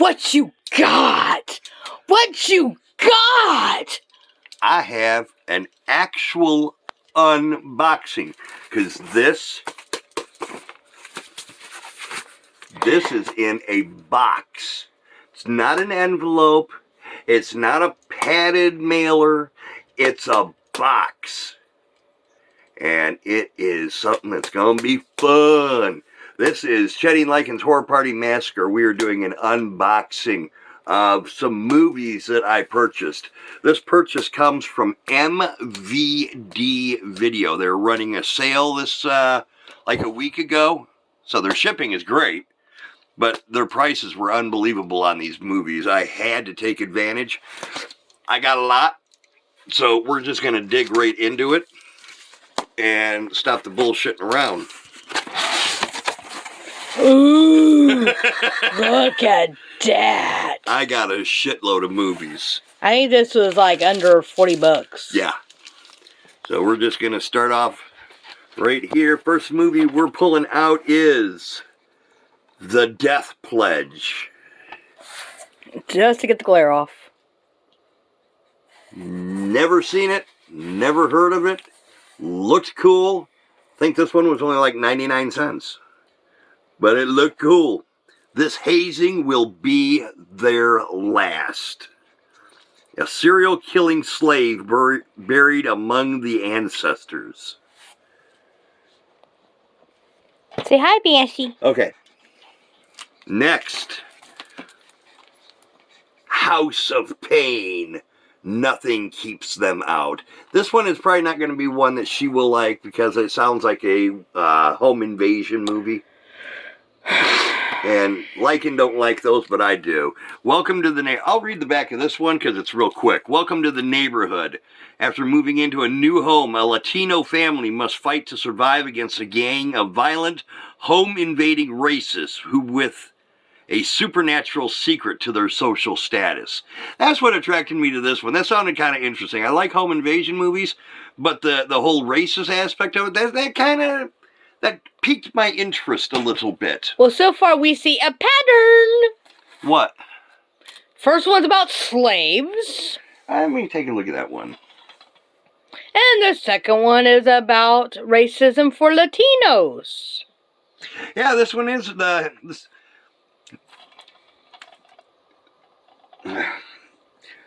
What you got? What you got? I have an actual unboxing because this is in a box. It's not an envelope. It's not a padded mailer. It's a box. And it is something that's going to be fun. This is Shedding Lycan's Horror Party Massacre. We are doing an unboxing of some movies that I purchased. This purchase comes from MVD Video. They're running a sale this like a week ago. So their shipping is great. But their prices were unbelievable on these movies. I had to take advantage. I got a lot. So we're just going to dig right into it and stop the bullshitting around. Ooh, look at that. I got a shitload of movies. I think this was like under $40. Yeah. So we're just going to start off right here. First movie we're pulling out is The Death Pledge. Just to get the glare off. Never seen it. Never heard of it. Looked cool. I think this one was only like 99 cents. But it looked cool. This hazing will be their last. A serial killing slave buried among the ancestors. Say hi, Banshee. Okay. Next. House of Pain. Nothing keeps them out. This one is probably not going to be one that she will like because it sounds like a home invasion movie. And Lycan don't like those, but I do. Welcome to the I'll read the back of this one because it's real quick. Welcome to the neighborhood. After moving into a new home, a Latino family must fight to survive against a gang of violent, home-invading racists who with a supernatural secret to their social status. That's what attracted me to this one. That sounded kind of interesting. I like home invasion movies, but the whole racist aspect of it, that piqued my interest a little bit. Well, so far we see a pattern. What? First one's about slaves. Let me take a look at that one. And the second one is about racism for Latinos. Yeah, this one is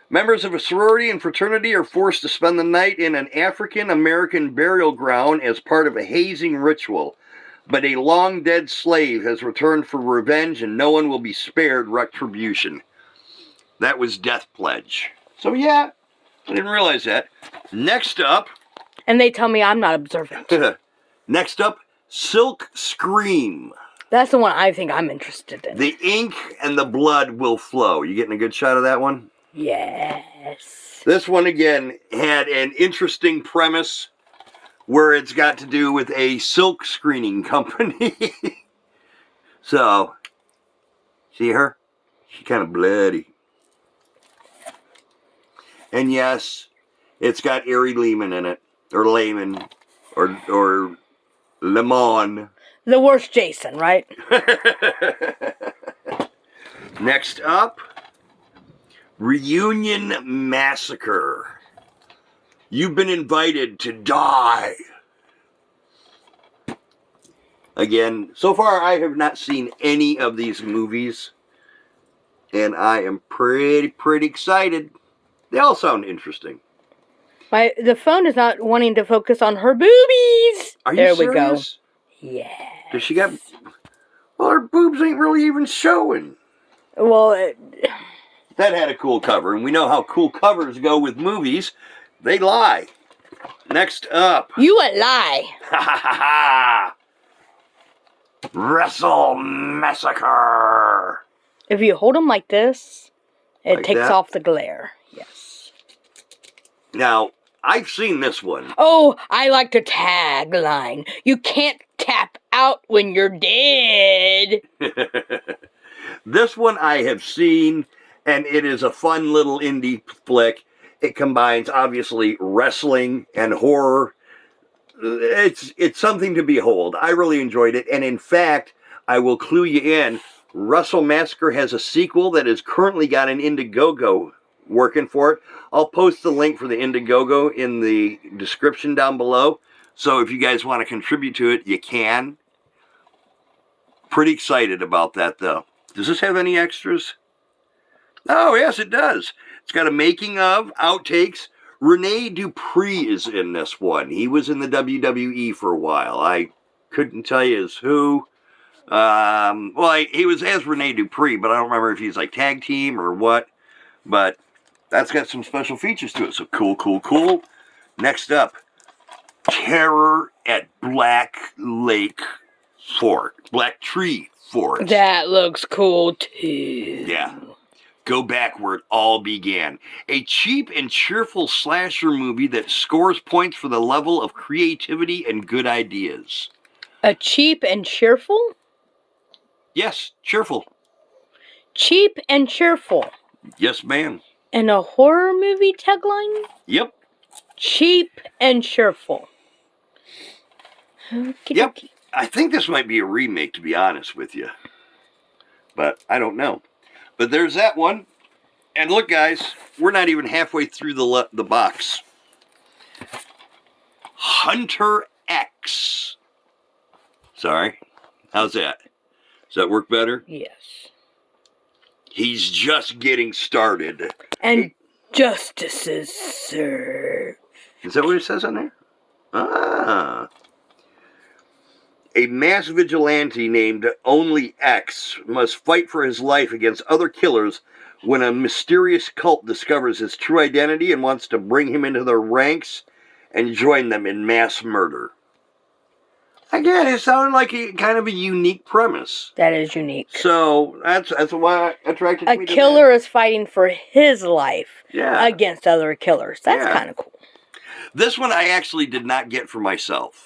Members of a sorority and fraternity are forced to spend the night in an African-American burial ground as part of a hazing ritual. But a long-dead slave has returned for revenge and no one will be spared retribution. That was Death Pledge. So yeah, I didn't realize that. Next up... And they tell me I'm not observant. Next up, Silk Scream. That's the one I think I'm interested in. The ink and the blood will flow. You getting a good shot of that one? Yes. This one, again, had an interesting premise where it's got to do with a silk screening company. So, see her? She's kind of bloody. And yes, it's got Ari Lehman in it. Or Lehman. Or Lemon. The worst Jason, right? Next up, Reunion Massacre. You've been invited to die. Again, so far I have not seen any of these movies. And I am pretty excited. They all sound interesting. The phone is not wanting to focus on her boobies. Are you there serious? We go. Yeah. Does she got... Well, her boobs ain't really even showing. Well, that had a cool cover, and we know how cool covers go with movies. They lie. Next up. You a lie. Ha ha ha ha! Wrestle Massacre. If you hold them like this, it Like takes that? off the glare. Yes. Now, I've seen this one. Oh, I like the tagline. You can't tap out when you're dead. This one I have seen, and it is a fun little indie flick. It combines, obviously, wrestling and horror. It's something to behold. I really enjoyed it, and in fact, I will clue you in. Russell Massacre has a sequel that has currently got an Indiegogo working for it. I'll post the link for the Indiegogo in the description down below. So if you guys want to contribute to it, you can. Pretty excited about that, though. Does this have any extras? Oh, yes, it does. It's got a making of, outtakes. Rene Dupree is in this one. He was in the WWE for a while. I couldn't tell you as who. He was as Rene Dupree, but I don't remember if he's like tag team or what. But that's got some special features to it. So cool. Next up, Terror at Black Tree Forest. That looks cool too. Yeah. Go back where it all began. A cheap and cheerful slasher movie that scores points for the level of creativity and good ideas. A cheap and cheerful? Yes, cheerful. Cheap and cheerful. Yes, ma'am. And a horror movie tagline? Yep. Cheap and cheerful. Yep. I think this might be a remake, to be honest with you. But I don't know. But there's that one. And look, guys, we're not even halfway through the box. Hunter X. Sorry. How's that? Does that work better? Yes. He's just getting started. And justice is served. Is that what it says on there? Ah. A mass vigilante named Only X must fight for his life against other killers when a mysterious cult discovers his true identity and wants to bring him into their ranks and join them in mass murder. Again, it sounded like kind of a unique premise. That is unique. So that's why it attracted me to that. A killer is fighting for his life against other killers. That's kind of cool. This one I actually did not get for myself.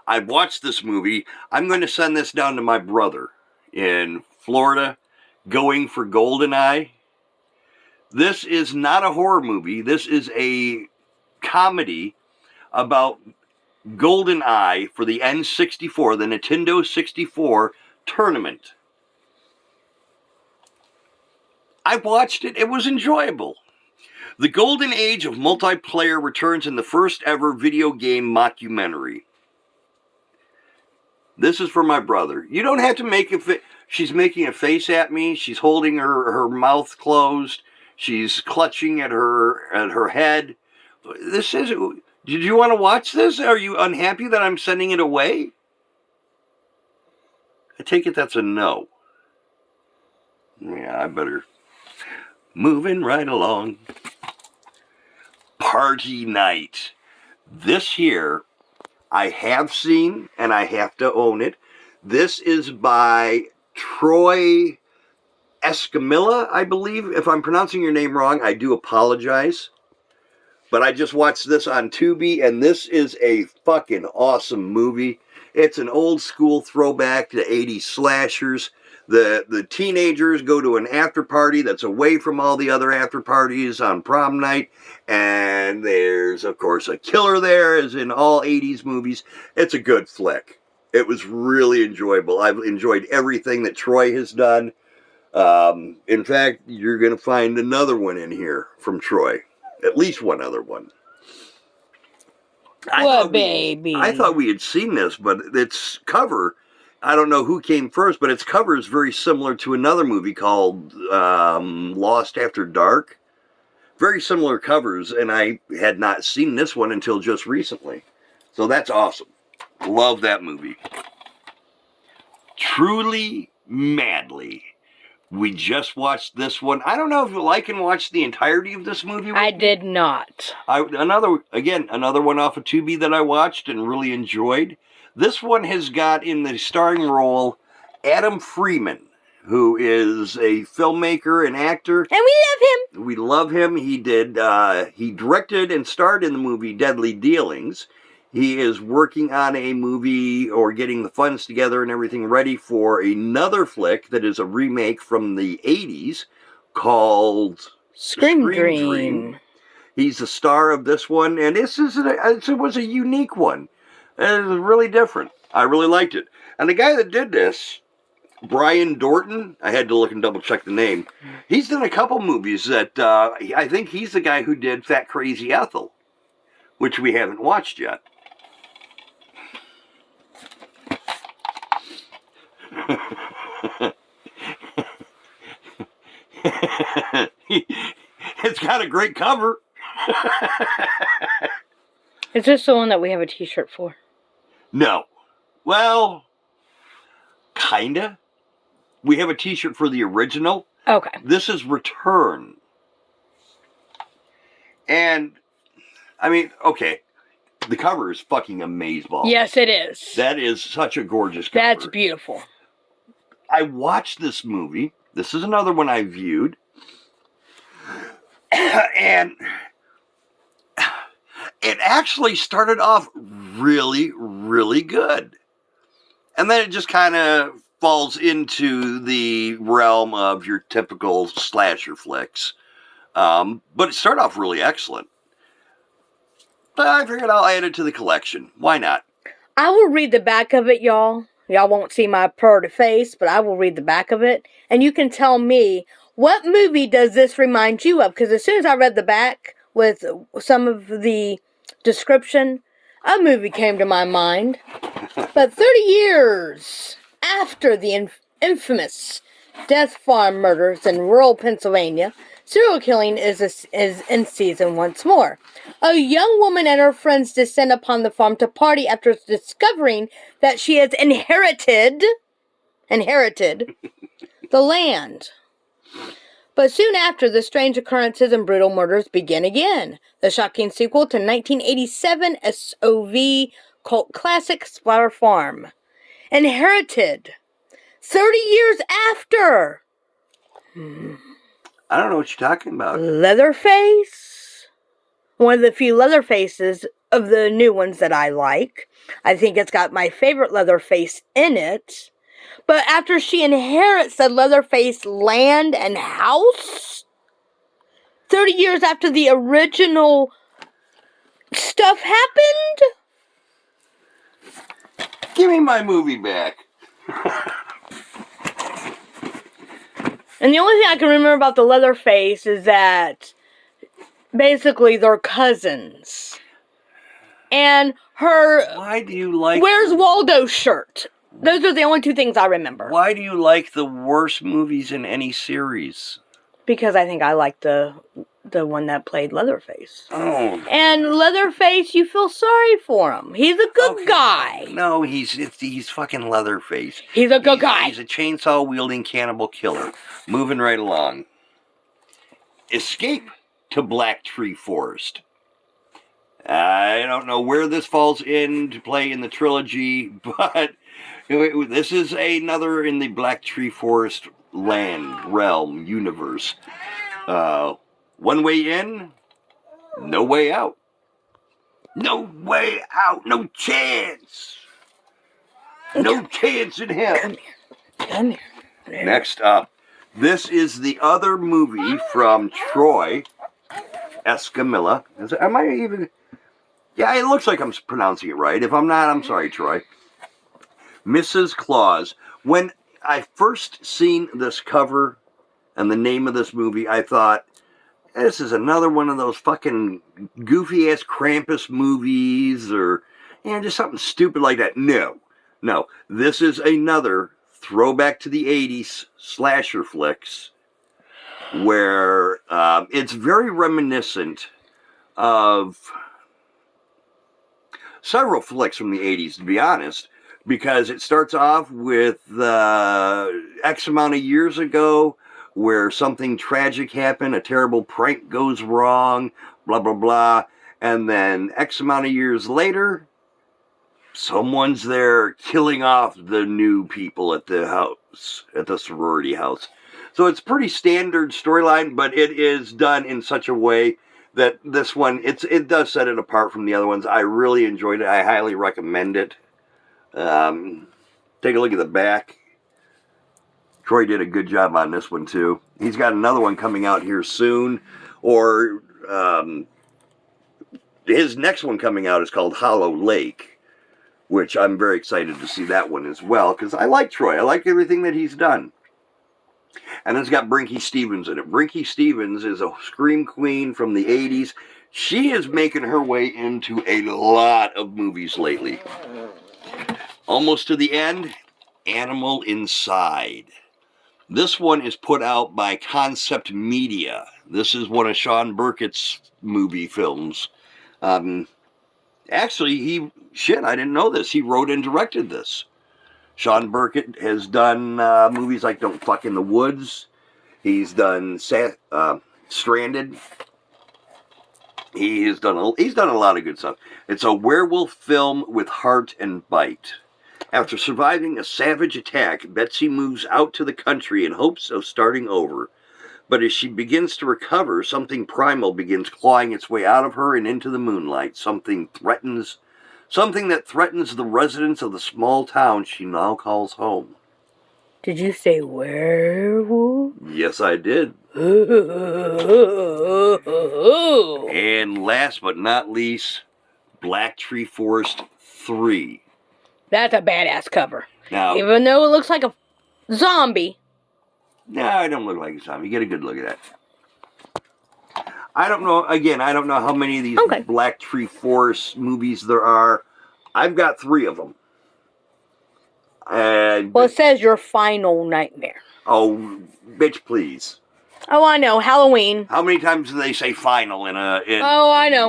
I watched this movie. I'm going to send this down to my brother in Florida, Going for Goldeneye. This is not a horror movie. This is a comedy about Goldeneye for the N64, the Nintendo 64 tournament. I watched it. It was enjoyable. The golden age of multiplayer returns in the first ever video game mockumentary. This is for my brother. You don't have to make a she's making a face at me. She's holding her mouth closed. She's clutching at her head. This is. Did you want to watch this? Are you unhappy that I'm sending it away? I take it that's a no. Yeah, I better. Moving right along. Party Night. This here, I have seen, and I have to own it. This is by Troy Escamilla, I believe. If I'm pronouncing your name wrong, I do apologize. But I just watched this on Tubi, and this is a fucking awesome movie. It's an old school throwback to 80s slashers. The teenagers go to an after party that's away from all the other after parties on prom night, and there's, of course, a killer there, as in all 80s movies. It's a good flick. It was really enjoyable. I've enjoyed everything that Troy has done. In fact, you're going to find another one in here from Troy. At least one other one. I thought we had seen this, but its cover, I don't know who came first, but its cover is very similar to another movie called Lost After Dark. Very similar covers, and I had not seen this one until just recently. So that's awesome. Love that movie. Truly Madly. We just watched this one. I don't know if you like and watch the entirety of this movie. I did not. Another one off of Tubi that I watched and really enjoyed. This one has got in the starring role Adam Freeman, who is a filmmaker and actor. And we love him. We love him. He directed and starred in the movie Deadly Dealings. He is working on a movie or getting the funds together and everything ready for another flick that is a remake from the 80s called Scream Dream. He's the star of this one, and it was a unique one. It was really different. I really liked it. And the guy that did this Brian Dorton. I had to look and double check the name. He's done a couple movies that I think he's the guy who did Fat Crazy Ethel, which we haven't watched yet. It's got a great cover. Is this the one that we have a t-shirt for? No. Well, kinda. We have a t-shirt for the original. Okay. This is Return. And, I mean, okay. The cover is fucking amazeballs. Yes, it is. That is such a gorgeous cover. That's beautiful. I watched this movie. This is another one I viewed. And it actually started off really, really good. And then it just kind of falls into the realm of your typical slasher flicks. But it started off really excellent. But I figured I'll add it to the collection. Why not? I will read the back of it, y'all. Y'all won't see my pretty face, but I will read the back of it. And you can tell me, what movie does this remind you of? Because as soon as I read the back with some of the description, a movie came to my mind. But 30 years after the infamous Death Farm murders in rural Pennsylvania, serial killing is in season once more. A young woman and her friends descend upon the farm to party after discovering that she has inherited the land. But soon after, the strange occurrences and brutal murders begin again. The shocking sequel to 1987 SOV cult classic Splatter Farm. Inherited. 30 years after. I don't know what you're talking about. Leatherface. One of the few Leatherfaces of the new ones that I like. I think it's got my favorite Leatherface in it. But after she inherits the Leatherface land and house, 30 years after the original stuff happened? Give me my movie back. And the only thing I can remember about the Leatherface is that basically they're cousins. And her Why do you like... Where's Waldo's shirt? Those are the only two things I remember. Why do you like the worst movies in any series? Because I think I like the one that played Leatherface. Oh. And Leatherface, you feel sorry for him. He's a good guy. No, he's fucking Leatherface. He's a good guy. He's a chainsaw-wielding cannibal killer. Moving right along. Escape to Black Tree Forest. I don't know where this falls into play in the trilogy, but this is another in the Black Tree Forest land, realm, universe. One way in, no way out. No way out. No chance. No chance in hell. Come here. Come here. Next up, this is the other movie from Troy Escamilla. Am I even... Yeah, it looks like I'm pronouncing it right. If I'm not, I'm sorry, Troy. Mrs. Claus. When I first seen this cover and the name of this movie, I thought, this is another one of those fucking goofy-ass Krampus movies or, just something stupid like that. No. This is another throwback to the 80s slasher flicks where it's very reminiscent of several flicks from the 80s, to be honest, because it starts off with X amount of years ago where something tragic happened, a terrible prank goes wrong, blah, blah, blah, and then X amount of years later, someone's there killing off the new people at the house, at the sorority house. So it's pretty standard storyline, but it is done in such a way that this one, it does set it apart from the other ones. I really enjoyed it. I highly recommend it. Take a look at the back. Troy did a good job on this one, too. He's got another one coming out here soon. Or his next one coming out is called Hollow Lake, which I'm very excited to see that one as well, because I like Troy. I like everything that he's done. And it's got Brinky Stevens in it. Brinky Stevens is a scream queen from the 80s. She is making her way into a lot of movies lately. Almost to the end, Animal Inside. This one is put out by Concept Media. This is one of Sean Burkett's movie films. Actually, I didn't know this. He wrote and directed this. Sean Burkett has done movies like Don't Fuck in the Woods. He's done Stranded. He's done a lot of good stuff. It's a werewolf film with heart and bite. After surviving a savage attack, Betsy moves out to the country in hopes of starting over. But as she begins to recover, something primal begins clawing its way out of her and into the moonlight. Something that threatens the residents of the small town she now calls home. Did you say werewolf? Yes, I did. And last but not least, Black Tree Forest 3. That's a badass cover. Now, even though it looks like a zombie. No, I don't look like a zombie. Get a good look at that. I don't know. Again, I don't know how many of these Black Tree Forest movies there are. I've got 3 of them. Well, it says Your Final Nightmare. Oh, bitch, please. Oh, I know. Halloween. How many times do they say final in a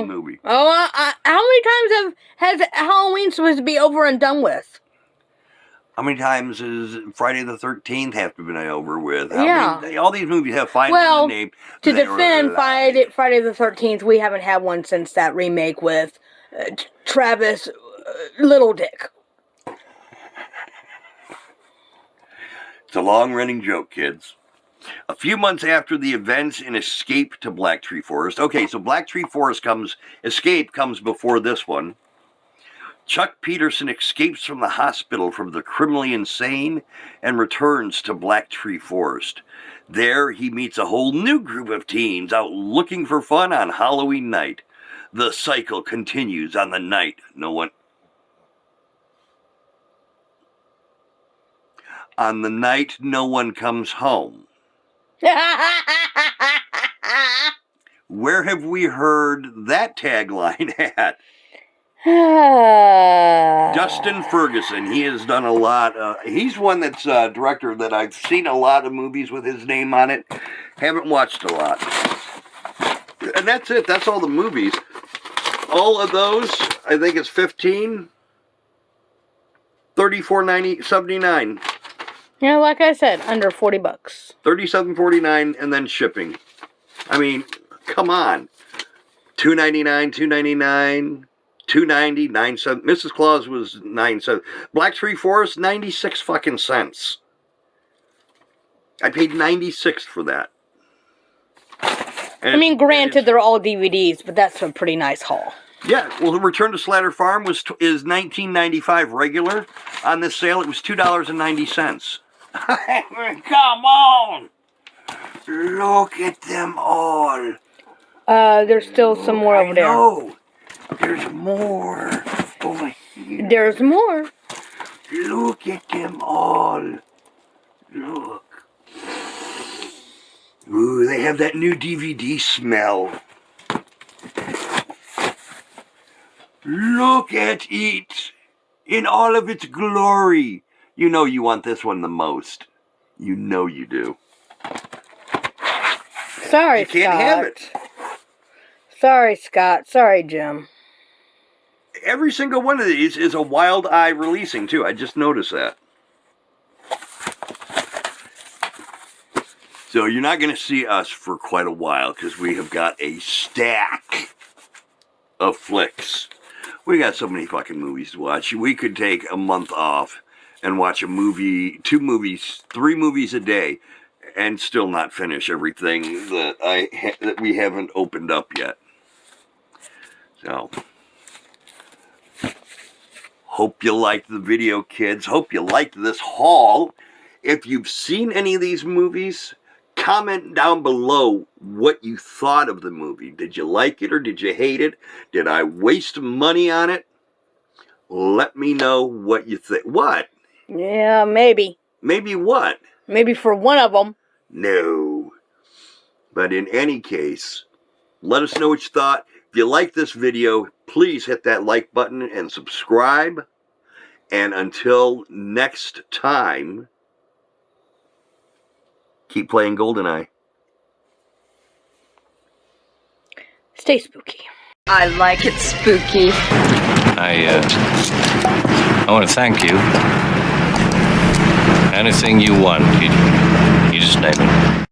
movie? Oh, how many times has Halloween supposed to be over and done with? How many times is Friday the 13th have to be over with? All these movies have final in the name. To defend Friday the 13th, we haven't had one since that remake with Travis Little Dick. It's a long-running joke, kids. A few months after the events in Escape to Black Tree Forest. Okay, so Black Tree Forest Escape comes before this one. Chuck Peterson escapes from the hospital from the criminally insane and returns to Black Tree Forest. There, he meets a whole new group of teens out looking for fun on Halloween night. The cycle continues on the night no one comes home. Where have we heard that tagline at? Dustin Ferguson. He has done a lot. He's one that's a director that I've seen a lot of movies with his name on it. Haven't watched a lot. And that's it. That's all the movies. All of those, I think it's 15, 34.79. Yeah, like I said, under $40. $37.49 and then shipping. I mean, come on. $2.99, $2.99, $2.90, $9.7. Mrs. Claus was $9.7. Black Tree Forest, 96 fucking cents. I paid 96 for that. And I mean, granted, they're all DVDs, but that's a pretty nice haul. Yeah, well, the Return to Slatter Farm is $19.95 regular. On this sale, it was $2.90. Come on! Look at them all. There's still some more over there. No, there's more over here. There's more. Look at them all. Look. Ooh, they have that new DVD smell. Look at it in all of its glory. You know you want this one the most. You know you do. Sorry, you can't have it. Sorry, Scott. Sorry, Jim. Every single one of these is a Wild Eye releasing, too. I just noticed that. So you're not going to see us for quite a while because we have got a stack of flicks. We got so many fucking movies to watch. We could take a month off and watch a movie, 2 movies, 3 movies a day, and still not finish everything that we haven't opened up yet. So, hope you liked the video, kids. Hope you liked this haul. If you've seen any of these movies, comment down below what you thought of the movie. Did you like it or did you hate it? Did I waste money on it? Let me know what you think. What? Yeah, maybe. Maybe what? Maybe for one of them. No. But in any case, let us know what you thought. If you like this video, please hit that like button and subscribe. And until next time, keep playing GoldenEye. Stay spooky. I like it spooky. I want to thank you. Anything you want, you just name it.